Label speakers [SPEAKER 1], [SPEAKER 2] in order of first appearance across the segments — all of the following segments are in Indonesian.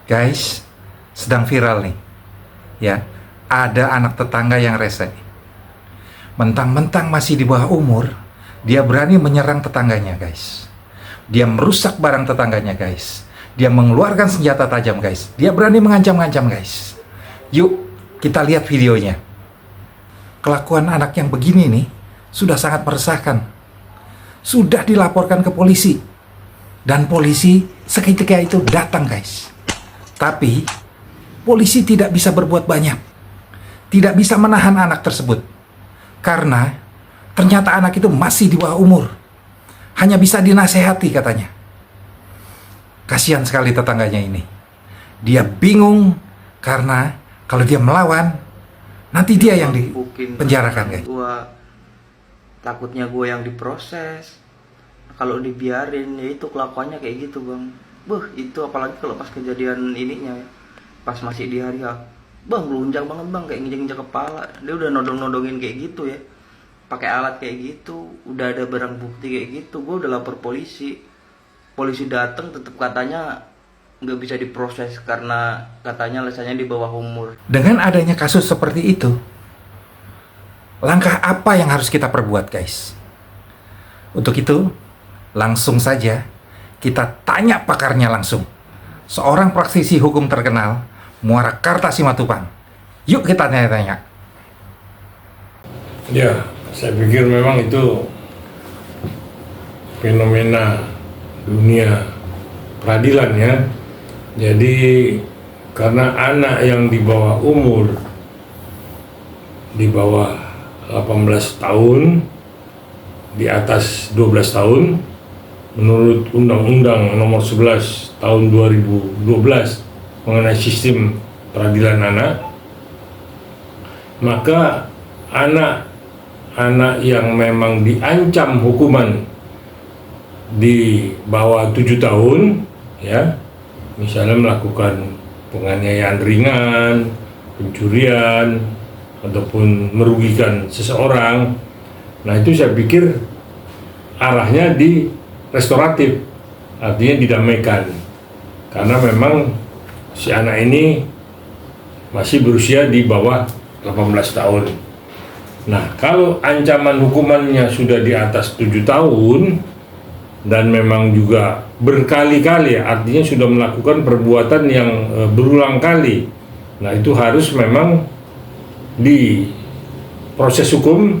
[SPEAKER 1] Guys, sedang viral nih. Ya, ada anak tetangga yang rese. Mentang-mentang masih di bawah umur, dia berani menyerang tetangganya, guys. Dia merusak barang tetangganya, guys. Dia mengeluarkan senjata tajam, guys. Dia berani mengancam-ngancam, guys. Yuk, kita lihat videonya. Kelakuan anak yang begini nih sudah sangat meresahkan. Sudah dilaporkan ke polisi. Dan polisi seketika itu datang, guys. Tapi polisi tidak bisa berbuat banyak. Tidak bisa menahan anak tersebut. Karena ternyata anak itu masih di bawah umur. Hanya bisa dinasehati katanya. Kasihan sekali tetangganya ini. Dia bingung karena kalau dia melawan, nanti dia yang dipenjarakan, guys.
[SPEAKER 2] Takutnya gue yang diproses. Kalau dibiarin, ya itu kelakuannya kayak gitu, Bang. Itu apalagi kalau pas kejadian ininya ya. Pas masih di hari H. Bang, melunjak banget, Bang, kayak nginjek-nginjek kepala. Dia udah nodong-nodongin kayak gitu ya. Pakai alat kayak gitu, udah ada barang bukti kayak gitu. Gue udah lapor polisi. Polisi datang tetap katanya nggak bisa diproses karena katanya lesanya di bawah umur.
[SPEAKER 1] Dengan adanya kasus seperti itu, langkah apa yang harus kita perbuat, guys? Untuk itu, langsung saja kita tanya pakarnya langsung. Seorang praktisi hukum terkenal, Muara Karta Simatupang. Yuk kita tanya-tanya.
[SPEAKER 3] Ya, saya pikir memang itu fenomena dunia peradilan ya. Jadi karena anak yang di bawah umur, di bawah 18 tahun, di atas 12 tahun, menurut Undang-Undang Nomor 11 Tahun 2012 mengenai sistem peradilan anak, maka anak-anak yang memang diancam hukuman di bawah 7 tahun, ya, misalnya melakukan penganiayaan ringan, pencurian, ataupun merugikan seseorang, nah itu saya pikir arahnya di restoratif, artinya didamaikan, karena memang si anak ini masih berusia di bawah 18 tahun. Nah, kalau ancaman hukumannya sudah di atas 7 tahun dan memang juga berkali-kali, artinya sudah melakukan perbuatan yang berulang kali, nah itu harus memang diproses hukum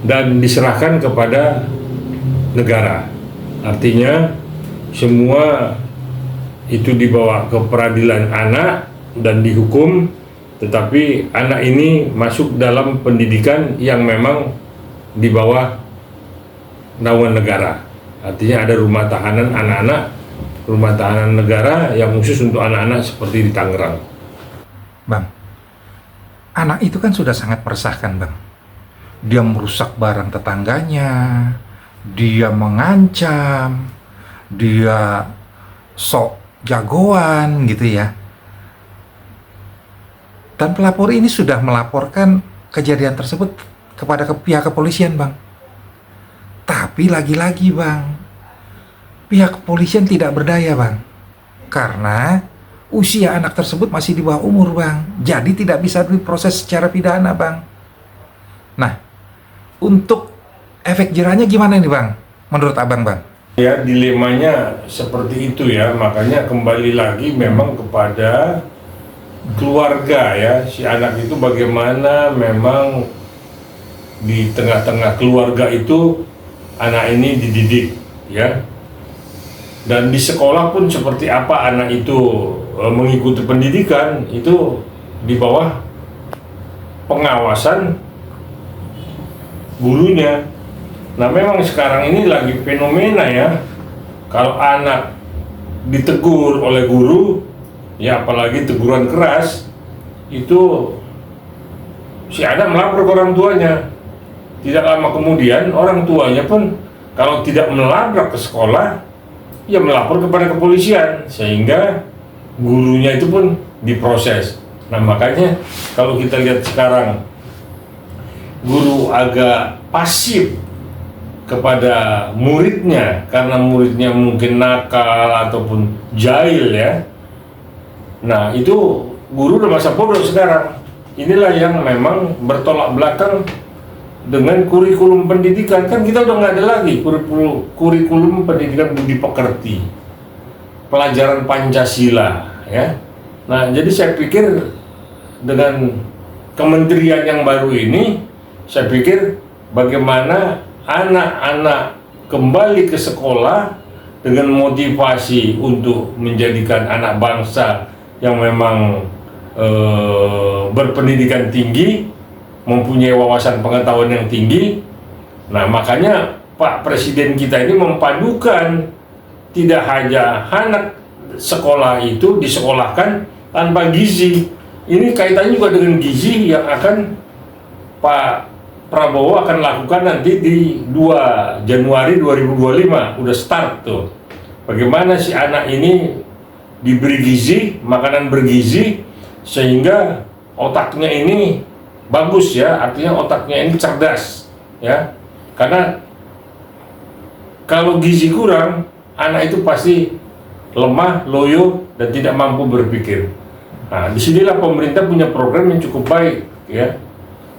[SPEAKER 3] dan diserahkan kepada negara. Artinya semua itu dibawa ke peradilan anak dan dihukum, tetapi anak ini masuk dalam pendidikan yang memang di bawah naungan negara. Artinya ada rumah tahanan anak-anak, rumah tahanan negara yang khusus untuk anak-anak seperti di Tangerang.
[SPEAKER 1] Bang, anak itu kan sudah sangat meresahkan, Bang. Dia merusak barang tetangganya, dia mengancam, dia sok jagoan gitu ya. Dan pelapor ini sudah melaporkan kejadian tersebut kepada pihak kepolisian, Bang. Tapi lagi-lagi, Bang, pihak kepolisian tidak berdaya, Bang. Karena usia anak tersebut masih di bawah umur, Bang. Jadi tidak bisa diproses secara pidana, Bang. Nah, untuk efek jerahnya gimana nih, Bang? Menurut Abang, Bang?
[SPEAKER 3] Ya, dilemanya seperti itu ya, makanya kembali lagi memang kepada keluarga ya, si anak itu bagaimana memang di tengah-tengah keluarga itu anak ini dididik ya, dan di sekolah pun seperti apa anak itu mengikuti pendidikan itu di bawah pengawasan gurunya. Nah, memang sekarang ini lagi fenomena ya, kalau anak ditegur oleh guru, ya apalagi teguran keras, itu si anak melapor ke orang tuanya. Tidak lama kemudian orang tuanya pun kalau tidak melabrak ke sekolah, ya melapor kepada kepolisian, sehingga gurunya itu pun diproses. Nah, makanya kalau kita lihat sekarang guru agak pasif kepada muridnya karena muridnya mungkin nakal ataupun jahil ya. Nah itu guru udah masa bodoh sekarang. Inilah yang memang bertolak belakang dengan kurikulum pendidikan. Kan kita udah nggak ada lagi kurikulum pendidikan budi pekerti, pelajaran Pancasila, ya. Nah jadi saya pikir dengan kementerian yang baru ini, saya pikir bagaimana anak-anak kembali ke sekolah dengan motivasi untuk menjadikan anak bangsa yang memang berpendidikan tinggi, mempunyai wawasan pengetahuan yang tinggi. Nah makanya Pak Presiden kita ini memadukan tidak hanya anak sekolah itu disekolahkan tanpa gizi. Ini kaitannya juga dengan gizi yang akan Pak Prabowo akan lakukan nanti di 2 Januari 2025. Udah start tuh. Bagaimana si anak ini diberi gizi, makanan bergizi, sehingga otaknya ini bagus ya, artinya otaknya ini cerdas ya. Karena kalau gizi kurang, anak itu pasti lemah, loyo, dan tidak mampu berpikir. Nah, disinilah pemerintah punya program yang cukup baik ya.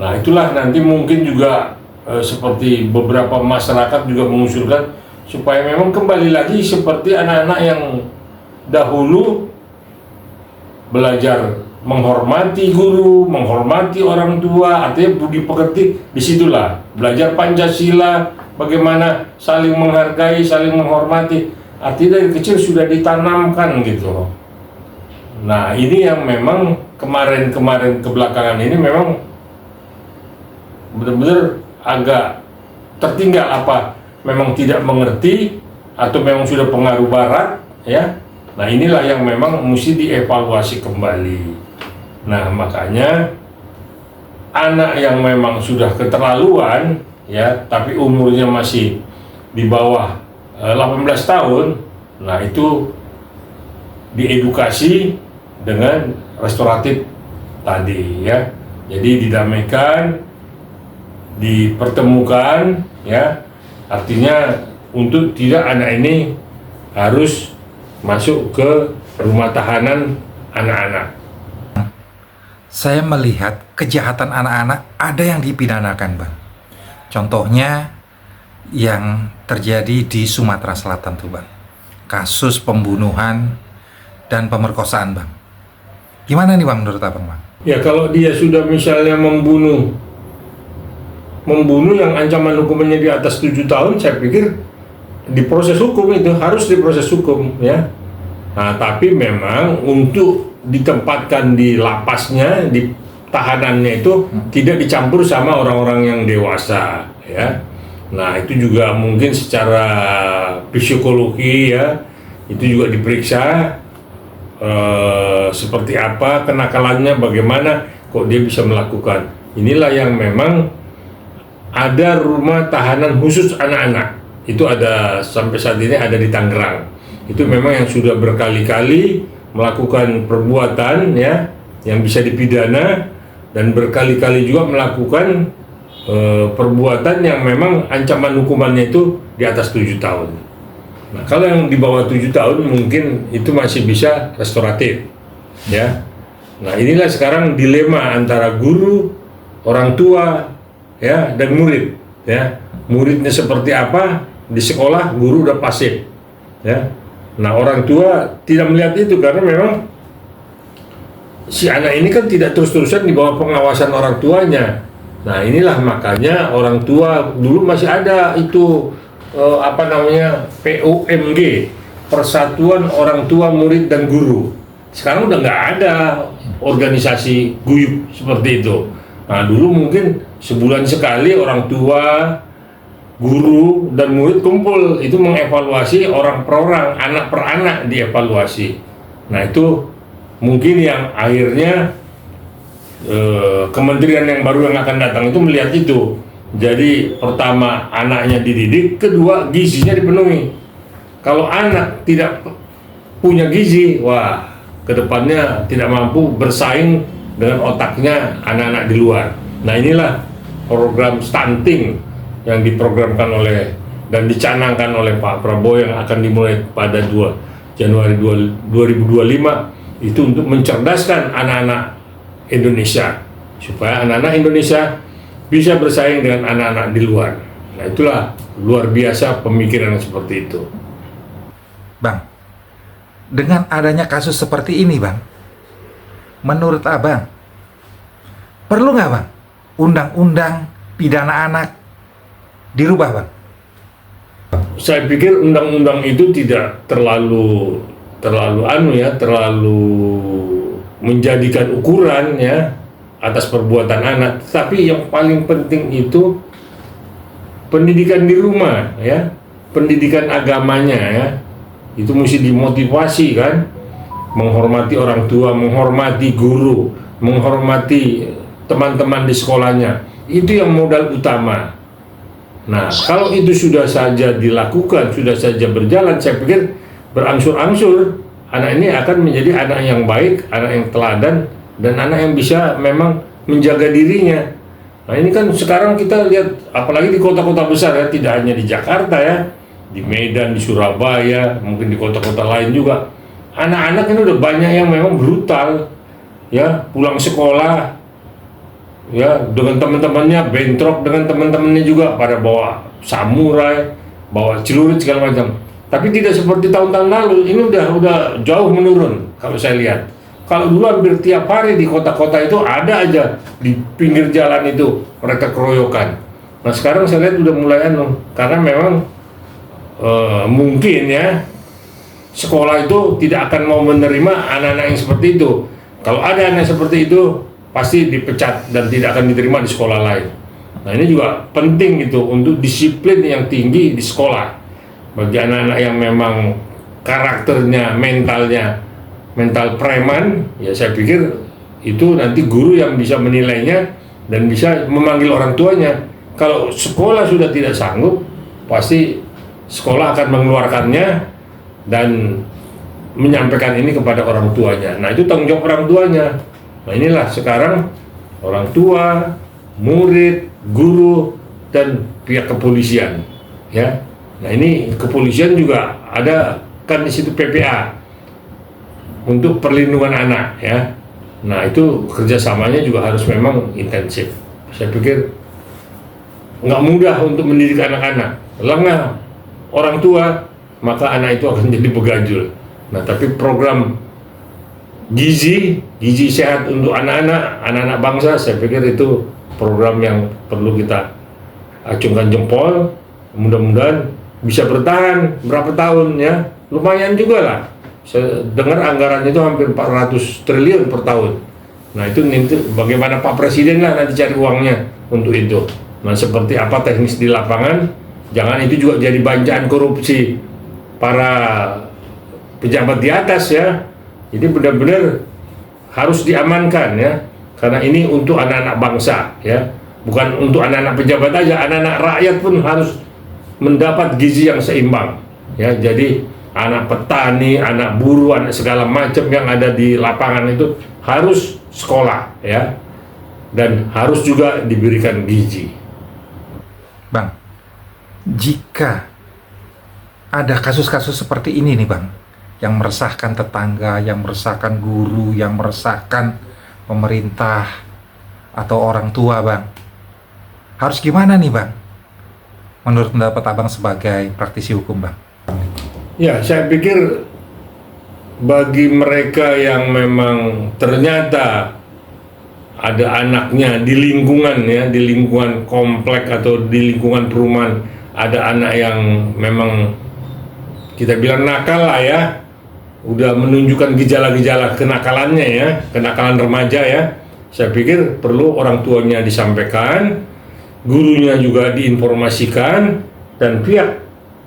[SPEAKER 3] Nah, itulah nanti mungkin juga seperti beberapa masyarakat juga mengusulkan supaya memang kembali lagi seperti anak-anak yang dahulu belajar menghormati guru, menghormati orang tua, artinya budi pekerti. Disitulah belajar Pancasila, bagaimana saling menghargai, saling menghormati. Artinya dari kecil sudah ditanamkan gitu. Nah ini yang memang kemarin-kemarin kebelakangan ini memang benar-benar agak tertinggal, apa memang tidak mengerti atau memang sudah pengaruh barat ya. Nah inilah yang memang mesti dievaluasi kembali. Nah makanya anak yang memang sudah keterlaluan ya, tapi umurnya masih di bawah 18 tahun, nah itu diedukasi dengan restoratif tadi ya. Jadi didamaikan, dipertemukan ya, artinya untuk tidak anak ini harus masuk ke rumah tahanan anak-anak.
[SPEAKER 1] Saya melihat kejahatan anak-anak ada yang dipidanakan, Bang. Contohnya yang terjadi di Sumatera Selatan tuh, Bang. Kasus pembunuhan dan pemerkosaan, Bang. Gimana nih, Bang, menurut Abang, Bang?
[SPEAKER 3] Ya kalau dia sudah misalnya membunuh yang ancaman hukumannya di atas 7 tahun, saya pikir diproses hukum, itu harus diproses hukum ya. Nah tapi memang untuk ditempatkan di lapasnya, di tahanannya itu tidak dicampur sama orang-orang yang dewasa ya. Nah itu juga mungkin secara psikologi ya, itu juga diperiksa seperti apa kenakalannya, bagaimana kok dia bisa melakukan. Inilah yang memang ada rumah tahanan khusus anak-anak, itu ada sampai saat ini ada di Tangerang. Itu memang yang sudah berkali-kali melakukan perbuatan ya yang bisa dipidana, dan berkali-kali juga melakukan perbuatan yang memang ancaman hukumannya itu di atas 7 tahun. Nah kalau yang di bawah 7 tahun mungkin itu masih bisa restoratif ya. Nah inilah sekarang dilema antara guru, orang tua ya, dan murid ya. Muridnya seperti apa di sekolah, guru udah pasif ya. Nah orang tua tidak melihat itu karena memang si anak ini kan tidak terus-terusan di bawah pengawasan orang tuanya. Nah inilah makanya orang tua dulu masih ada itu PUMG, Persatuan Orang Tua Murid dan Guru. Sekarang udah nggak ada organisasi guyup seperti itu. Nah dulu mungkin sebulan sekali orang tua, guru, dan murid kumpul, itu mengevaluasi orang per orang, anak per anak dievaluasi. Nah itu mungkin yang akhirnya kementerian yang baru yang akan datang itu melihat itu. Jadi pertama anaknya dididik, kedua gizinya dipenuhi. Kalau anak tidak punya gizi, wah kedepannya tidak mampu bersaing dengan otaknya anak-anak di luar. Nah inilah program stunting yang diprogramkan oleh dan dicanangkan oleh Pak Prabowo yang akan dimulai pada 2 Januari 2025 Itu untuk mencerdaskan anak-anak Indonesia, supaya anak-anak Indonesia bisa bersaing dengan anak-anak di luar. Nah, itulah luar biasa pemikiran seperti itu.
[SPEAKER 1] Bang, dengan adanya kasus seperti ini, Bang, menurut Abang, perlu nggak, Bang, undang-undang pidana anak dirubah, Bang?
[SPEAKER 3] Saya pikir undang-undang itu tidak terlalu menjadikan ukuran ya atas perbuatan anak. Tapi yang paling penting itu pendidikan di rumah ya, pendidikan agamanya ya. Itu mesti dimotivasi kan, menghormati orang tua, menghormati guru, menghormati teman-teman di sekolahnya. Itu yang modal utama. Nah, kalau itu sudah saja dilakukan, sudah saja berjalan, saya pikir berangsur-angsur anak ini akan menjadi anak yang baik, anak yang teladan, dan anak yang bisa memang menjaga dirinya. Nah, ini kan sekarang kita lihat, apalagi di kota-kota besar ya, tidak hanya di Jakarta ya, di Medan, di Surabaya, mungkin di kota-kota lain juga. Anak-anak ini udah banyak yang memang brutal, ya, pulang sekolah, ya, dengan teman-temannya bentrok dengan teman-temannya juga, pada bawa samurai, bawa celurit segala macam. Tapi tidak seperti tahun-tahun lalu. Ini udah jauh menurun kalau saya lihat. Kalau dulu hampir tiap hari di kota-kota itu ada aja di pinggir jalan itu mereka keroyokan. Nah, sekarang saya lihat udah mulai karena memang mungkin ya sekolah itu tidak akan mau menerima anak-anak yang seperti itu. Kalau ada anak seperti itu pasti dipecat dan tidak akan diterima di sekolah lain. Nah, ini juga penting itu untuk disiplin yang tinggi di sekolah bagi anak-anak yang memang karakternya, mental preman. Ya, saya pikir itu nanti guru yang bisa menilainya dan bisa memanggil orang tuanya. Kalau sekolah sudah tidak sanggup, pasti sekolah akan mengeluarkannya dan menyampaikan ini kepada orang tuanya. Nah, itu tanggung jawab orang tuanya. Nah, inilah sekarang orang tua, murid, guru, dan pihak kepolisian, ya. Nah, ini kepolisian juga ada kan di situ PPA untuk perlindungan anak, ya. Nah, itu kerjasamanya juga harus memang intensif. Saya pikir nggak mudah untuk mendidik anak-anak. Lengah orang tua, maka anak itu akan jadi begajul. Nah, tapi program gizi sehat untuk anak-anak bangsa, saya pikir itu program yang perlu kita acungkan jempol. Mudah-mudahan bisa bertahan berapa tahun ya, lumayan juga lah. Saya dengar anggarannya itu hampir 400 triliun per tahun. Nah, itu nanti bagaimana Pak Presiden lah nanti cari uangnya untuk itu. Nah, seperti apa teknis di lapangan, jangan itu juga jadi banjaan korupsi para pejabat di atas ya. Jadi benar-benar harus diamankan ya, karena ini untuk anak-anak bangsa ya, bukan untuk anak-anak pejabat aja, anak-anak rakyat pun harus mendapat gizi yang seimbang ya. Jadi anak petani, anak buruh, anak segala macam yang ada di lapangan itu harus sekolah ya, dan harus juga diberikan gizi.
[SPEAKER 1] Bang, jika ada kasus-kasus seperti ini nih, Bang, yang meresahkan tetangga, yang meresahkan guru, yang meresahkan pemerintah atau orang tua, Bang, harus gimana nih, Bang, menurut pendapat Abang sebagai praktisi hukum, Bang?
[SPEAKER 3] Ya, saya pikir bagi mereka yang memang ternyata ada anaknya di lingkungan ya, di lingkungan komplek atau di lingkungan perumahan, ada anak yang memang kita bilang nakal lah ya, udah menunjukkan gejala-gejala kenakalannya ya, kenakalan remaja ya. Saya pikir perlu orang tuanya disampaikan, gurunya juga diinformasikan, dan pihak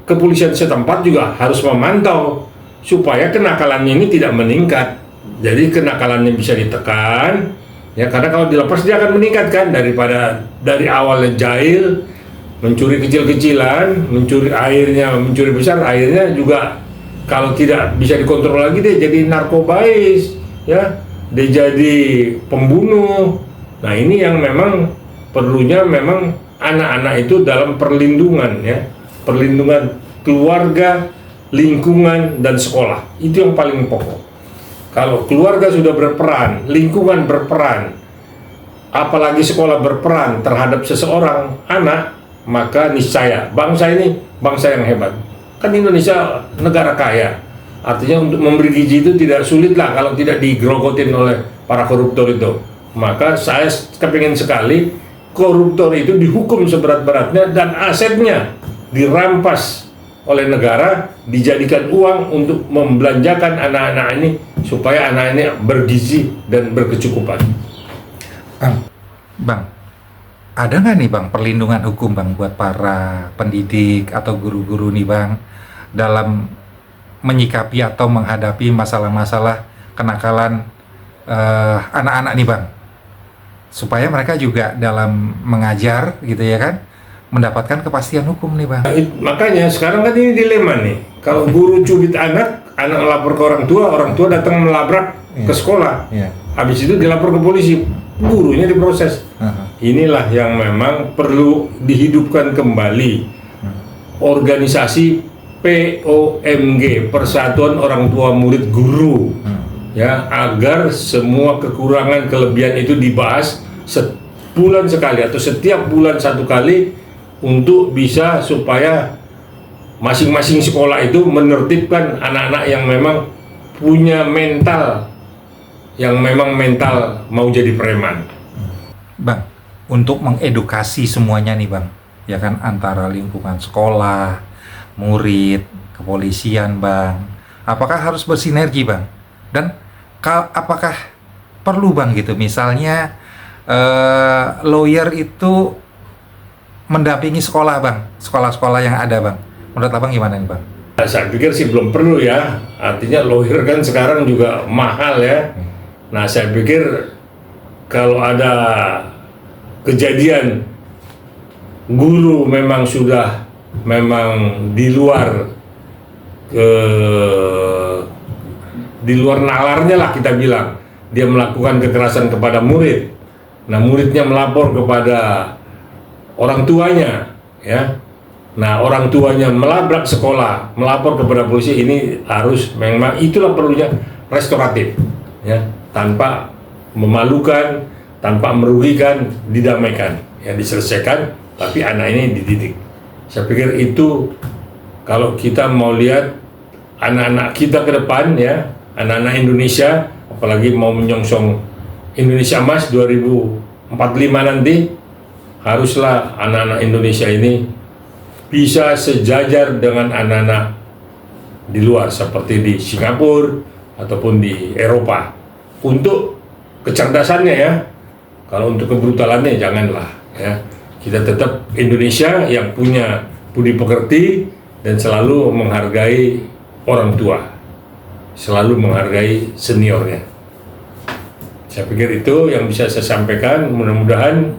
[SPEAKER 3] kepolisian setempat juga harus memantau supaya kenakalannya ini tidak meningkat. Jadi kenakalannya bisa ditekan ya, karena kalau dilepas dia akan meningkat kan, daripada dari awalnya jahil, mencuri kecil-kecilan, mencuri airnya, mencuri besar, airnya juga kalau tidak bisa dikontrol lagi dia jadi narkobais ya, dia jadi pembunuh. Nah, ini yang memang perlunya memang anak-anak itu dalam perlindungan ya, perlindungan keluarga, lingkungan, dan sekolah. Itu yang paling pokok. Kalau keluarga sudah berperan, lingkungan berperan, apalagi sekolah berperan terhadap seseorang anak, maka niscaya bangsa ini bangsa yang hebat. Kan Indonesia negara kaya, artinya untuk memberi gizi itu tidak sulit lah kalau tidak digerogotin oleh para koruptor itu. Maka saya kepingin sekali koruptor itu dihukum seberat-beratnya dan asetnya dirampas oleh negara, dijadikan uang untuk membelanjakan anak-anak ini supaya anak ini bergizi dan berkecukupan.
[SPEAKER 1] Bang, ada nggak nih Bang perlindungan hukum Bang buat para pendidik atau guru-guru nih Bang dalam menyikapi atau menghadapi masalah-masalah kenakalan anak-anak nih Bang, supaya mereka juga dalam mengajar gitu ya kan mendapatkan kepastian hukum nih Bang.
[SPEAKER 3] Nah, makanya sekarang kan ini dilema nih. Kalau guru cubit anak lapor ke orang tua datang melabrak ke sekolah. Habis itu dilapor ke polisi, gurunya diproses. Inilah yang memang perlu dihidupkan kembali. Organisasi POMG, Persatuan Orang Tua Murid Guru. Ya, agar semua kekurangan kelebihan itu dibahas sebulan sekali atau setiap bulan satu kali untuk bisa supaya masing-masing sekolah itu menertibkan anak-anak yang memang punya mental mau jadi preman.
[SPEAKER 1] Bang, untuk mengedukasi semuanya nih Bang, ya kan antara lingkungan sekolah, murid, kepolisian Bang, apakah harus bersinergi Bang? Dan apakah perlu Bang gitu, misalnya lawyer itu mendampingi sekolah Bang, sekolah-sekolah yang ada Bang. Menurut Abang gimana nih Bang?
[SPEAKER 3] Saya pikir sih belum perlu ya, artinya lawyer kan sekarang juga mahal ya. Nah saya pikir kalau ada kejadian guru memang di luar nalarnya lah kita bilang, dia melakukan kekerasan kepada murid. Nah muridnya melapor kepada orang tuanya, ya. Nah orang tuanya melabrak sekolah, melapor kepada polisi, ini harus memang itulah perlunya restoratif, ya, tanpa memalukan, tanpa merugikan, didamaikan, ya, diselesaikan, tapi anak ini dididik. Saya pikir itu kalau kita mau lihat anak-anak kita ke depan, ya, anak-anak Indonesia, apalagi mau menyongsong Indonesia Emas 2045 nanti. Haruslah anak-anak Indonesia ini bisa sejajar dengan anak-anak di luar seperti di Singapura ataupun di Eropa. Untuk kecerdasannya ya, kalau untuk kebrutalannya janganlah ya. Kita tetap Indonesia yang punya budi pekerti dan selalu menghargai orang tua, selalu menghargai seniornya. Saya pikir itu yang bisa saya sampaikan. Mudah-mudahan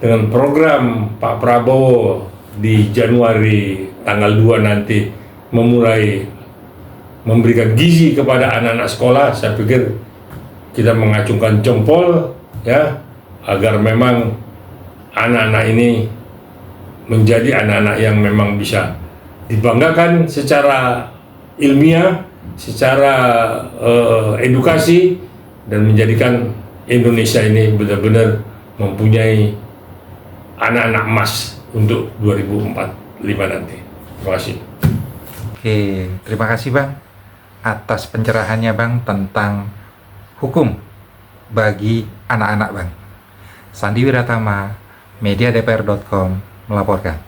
[SPEAKER 3] dengan program Pak Prabowo di Januari tanggal 2 nanti memulai memberikan gizi kepada anak-anak sekolah, saya pikir kita mengacungkan jempol ya, agar memang anak-anak ini menjadi anak-anak yang memang bisa dibanggakan secara ilmiah, secara edukasi, dan menjadikan Indonesia ini benar-benar mempunyai anak-anak emas untuk 2045 nanti. Terima kasih.
[SPEAKER 1] Oke, terima kasih Bang atas pencerahannya Bang tentang hukum bagi anak-anak Bang. Sandi Wiratama, mediadpr.com melaporkan.